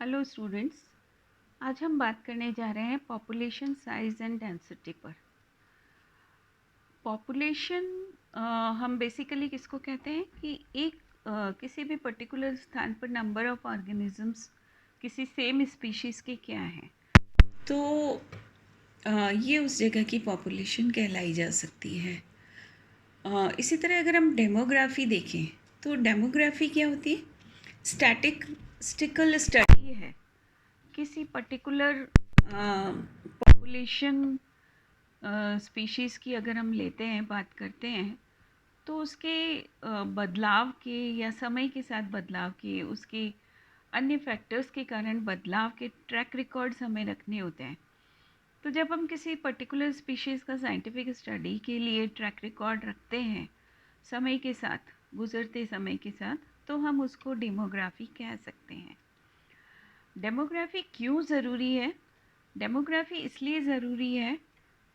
Hello students, आज हम बात करने जा रहे हैं पॉपुलेशन साइज एंड डेंसिटी पर। पॉपुलेशन हम बेसिकली किसको कहते हैं कि एक किसी भी पर्टिकुलर स्थान पर नंबर ऑफ ऑर्गेनिजम्स किसी सेम स्पीशीज़ के क्या हैं, तो ये उस जगह की पॉपुलेशन कहलाई जा सकती है। इसी तरह अगर हम डेमोग्राफी देखें तो डेमोग्राफी क्या होती है? स्टैटिस्टिकल स्टडी है किसी पर्टिकुलर पॉपुलेशन स्पीशीज़ की। अगर हम लेते हैं, बात करते हैं, तो उसके बदलाव के या समय के साथ बदलाव के, उसके अन्य फैक्टर्स के कारण बदलाव के ट्रैक रिकॉर्ड्स हमें रखने होते हैं। तो जब हम किसी पर्टिकुलर स्पीशीज़ का साइंटिफिक स्टडी के लिए ट्रैक रिकॉर्ड रखते हैं समय के साथ, गुज़रते समय के साथ, तो हम उसको डेमोग्राफी कह सकते हैं। डेमोग्राफी क्यों ज़रूरी है? डेमोग्राफी इसलिए ज़रूरी है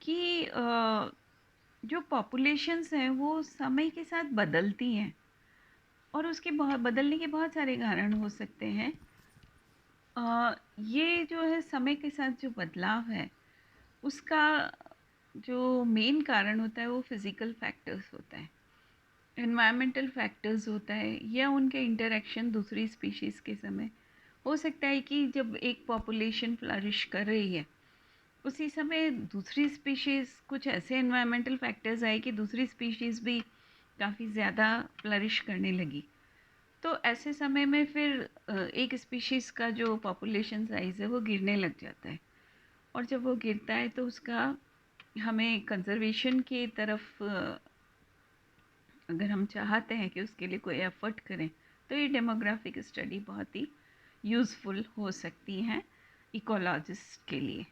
कि जो पॉपुलेशंस हैं वो समय के साथ बदलती हैं और उसके बहुत बदलने के बहुत सारे कारण हो सकते हैं। ये जो है समय के साथ जो बदलाव है उसका जो मेन कारण होता है वो फिज़िकल फैक्टर्स होता है, एनवायरमेंटल फैक्टर्स होता है, या उनके इंटरेक्शन दूसरी स्पीशीज़ के समय। हो सकता है कि जब एक पॉपुलेशन फ्लरिश कर रही है उसी समय दूसरी स्पीशीज़, कुछ ऐसे एनवायरमेंटल फैक्टर्स आए कि दूसरी स्पीशीज़ भी काफ़ी ज़्यादा फ्लरिश करने लगी। तो ऐसे समय में फिर एक स्पीशीज़ का जो पॉपुलेशन साइज़ है वो गिरने लग जाता है, और जब वो गिरता है तो उसका हमें कंजर्वेशन की तरफ अगर हम चाहते हैं कि उसके लिए कोई एफ़र्ट करें तो ये डेमोग्राफिक स्टडी बहुत ही यूज़फुल हो सकती हैं इकोलॉजिस्ट के लिए।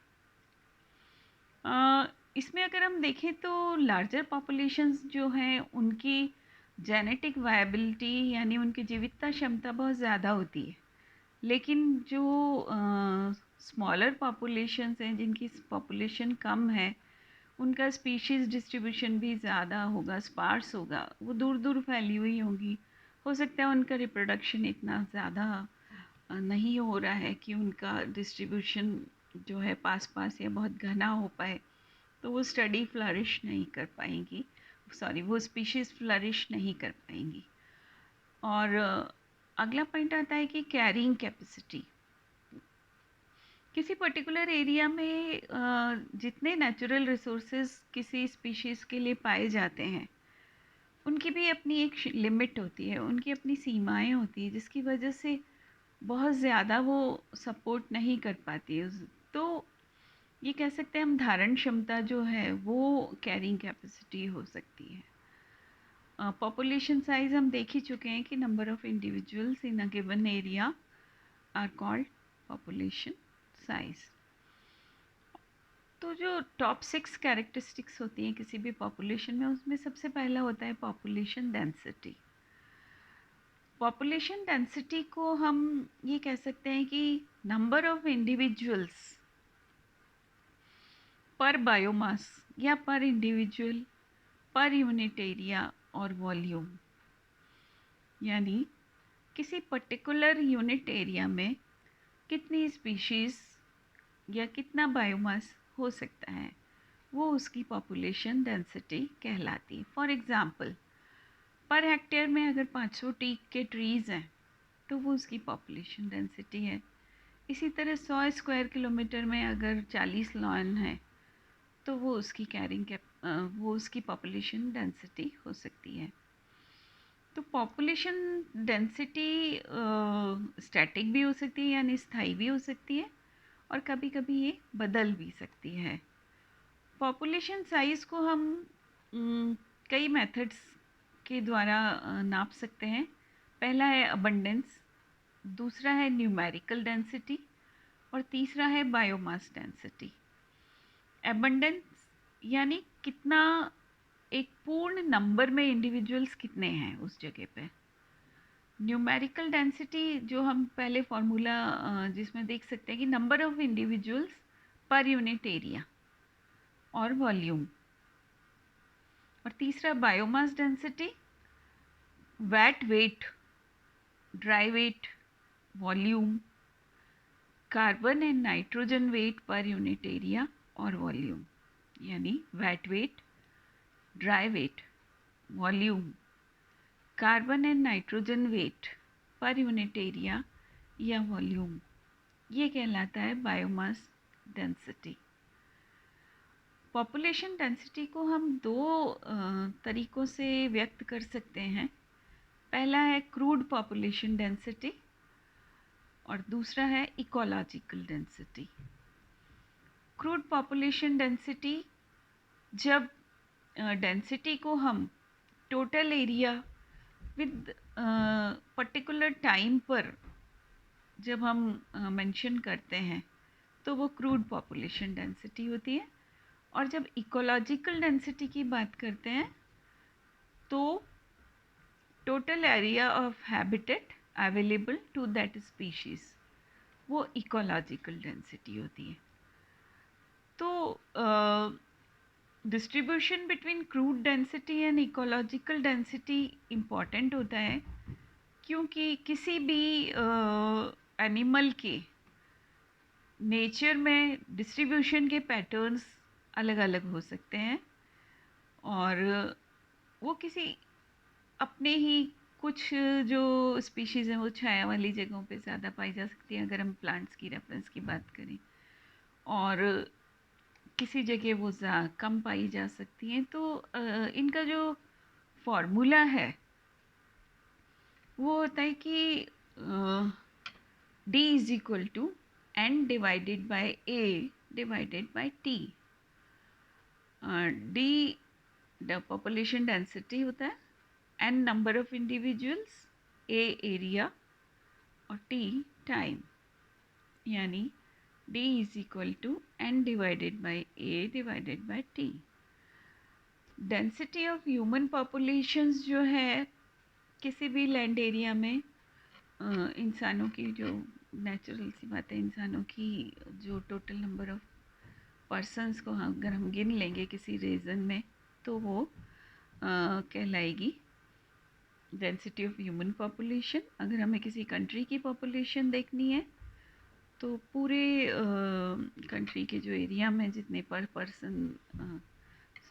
इसमें अगर हम देखें तो लार्जर पॉपुलेशंस जो हैं उनकी जेनेटिक वायबिलिटी यानी उनकी जीवितता क्षमता बहुत ज़्यादा होती है, लेकिन जो स्मॉलर पॉपुलेशंस हैं जिनकी पॉपुलेशन कम है उनका स्पीशीज़ डिस्ट्रीब्यूशन भी ज़्यादा होगा, स्पार्स होगा, वो दूर दूर फैली हुई होंगी। हो सकता है उनका रिप्रोडक्शन इतना ज़्यादा नहीं हो रहा है कि उनका डिस्ट्रीब्यूशन जो है पास पास या बहुत घना हो पाए, तो वो स्टडी फ्लरिश नहीं कर पाएंगी, वो स्पीशीज़ फ्लरिश नहीं कर पाएंगी। और अगला पॉइंट आता है कि कैरिंग कैपेसिटी। किसी पर्टिकुलर एरिया में जितने नेचुरल रिसोर्सेज किसी स्पीशीज़ के लिए पाए जाते हैं उनकी भी अपनी एक लिमिट होती है, उनकी अपनी सीमाएं होती है, जिसकी वजह से बहुत ज़्यादा वो सपोर्ट नहीं कर पाती है। तो ये कह सकते हैं हम धारण क्षमता जो है वो कैरिंग कैपेसिटी हो सकती है। पॉपुलेशन साइज हम देख ही चुके हैं कि number of individuals in a given area are called population size. तो जो टॉप 6 कैरेक्टरिस्टिक्स होती हैं किसी भी पॉपुलेशन में, उसमें सबसे पहला होता है पॉपुलेशन डेंसिटी। पॉपुलेशन डेंसिटी को हम ये कह सकते हैं कि नंबर ऑफ इंडिविजुअल्स पर बायोमास या पर इंडिविजुअल पर यूनिट एरिया और वॉल्यूम, यानी किसी पर्टिकुलर यूनिट एरिया में कितनी स्पीशीज़ या कितना बायोमास हो सकता है, वो उसकी पॉपुलेशन डेंसिटी कहलाती है। फॉर एग्ज़ाम्पल, पर हेक्टेयर में अगर 500 टीक के ट्रीज़ हैं तो वो उसकी पॉपुलेशन डेंसिटी है। इसी तरह 100 स्क्वायर किलोमीटर में अगर 40 लॉन है तो वो उसकी वो उसकी पॉपुलेशन डेंसिटी हो सकती है। तो पॉपुलेशन डेंसिटी स्टैटिक भी हो सकती है यानी स्थायी भी हो सकती है, और कभी कभी ये बदल भी सकती है। पॉपुलेशन साइज़ को हम कई मेथड्स के द्वारा नाप सकते हैं। पहला है अबंडेंस, दूसरा है न्यूमेरिकल डेंसिटी, और तीसरा है बायोमास डेंसिटी। अबंडेंस यानी कितना, एक पूर्ण नंबर में इंडिविजुअल्स कितने हैं उस जगह पे। न्यूमेरिकल डेंसिटी जो हम पहले फॉर्मूला जिसमें देख सकते हैं कि number of individuals per unit area और वॉल्यूम। और तीसरा biomass density, wet weight, dry weight, volume, carbon and nitrogen weight per unit area और वॉल्यूम, यानी wet weight, dry weight, volume, carbon and nitrogen weight per unit area या volume, ये कहलाता है biomass density. Population density को हम दो तरीक़ों से व्यक्त कर सकते हैं। पहला है क्रूड पॉपुलेशन डेंसिटी और दूसरा है ecological density. Crude population density, जब डेंसिटी को हम total area with particular time पर जब हम मेंशन करते हैं तो वो क्रूड पॉपुलेशन डेंसिटी होती है। और जब इकोलॉजिकल डेंसिटी की बात करते हैं तो total area of habitat available to that species, वो इकोलॉजिकल डेंसिटी होती है। तो distribution between crude density and ecological density important होता है, क्योंकि किसी भी एनिमल के नेचर में डिस्ट्रीब्यूशन के पैटर्न्स अलग अलग हो सकते हैं और वो किसी अपने ही कुछ जो स्पीशीज़ हैं वो छाया वाली जगहों पे ज़्यादा पाई जा सकती हैं, अगर हम प्लांट्स की रेफरेंस की बात करें, और किसी जगह वो कम पाई जा सकती हैं। तो इनका जो फॉर्मूला है वो होता है कि D is equal to N divided by A divided by T। D population density होता है, N number of individuals, A area और T टाइम, यानी D is equal to N divided by A divided by T। Density of human populations जो है किसी भी land area में इंसानों की, जो नेचुरल सी बात है, इंसानों की जो टोटल नंबर ऑफ पर्सन्स को अगर हम गिन लेंगे किसी रीजन में तो वो कहलाएगी डेंसिटी ऑफ ह्यूमन पॉपुलेशन। अगर हमें किसी कंट्री की पॉपुलेशन देखनी है तो पूरे कंट्री के जो एरिया में जितने पर पर्सन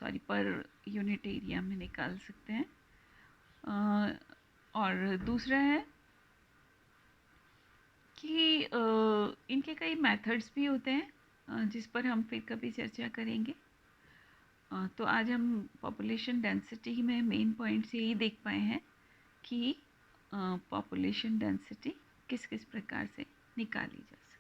पर यूनिट एरिया में निकाल सकते हैं। और दूसरा है कि इनके कई मेथड्स भी होते हैं जिस पर हम फिर कभी चर्चा करेंगे। तो आज हम पॉपुलेशन डेंसिटी में मेन पॉइंट्स यही देख पाए हैं कि पॉपुलेशन डेंसिटी किस किस प्रकार से निकाली जा सकती है।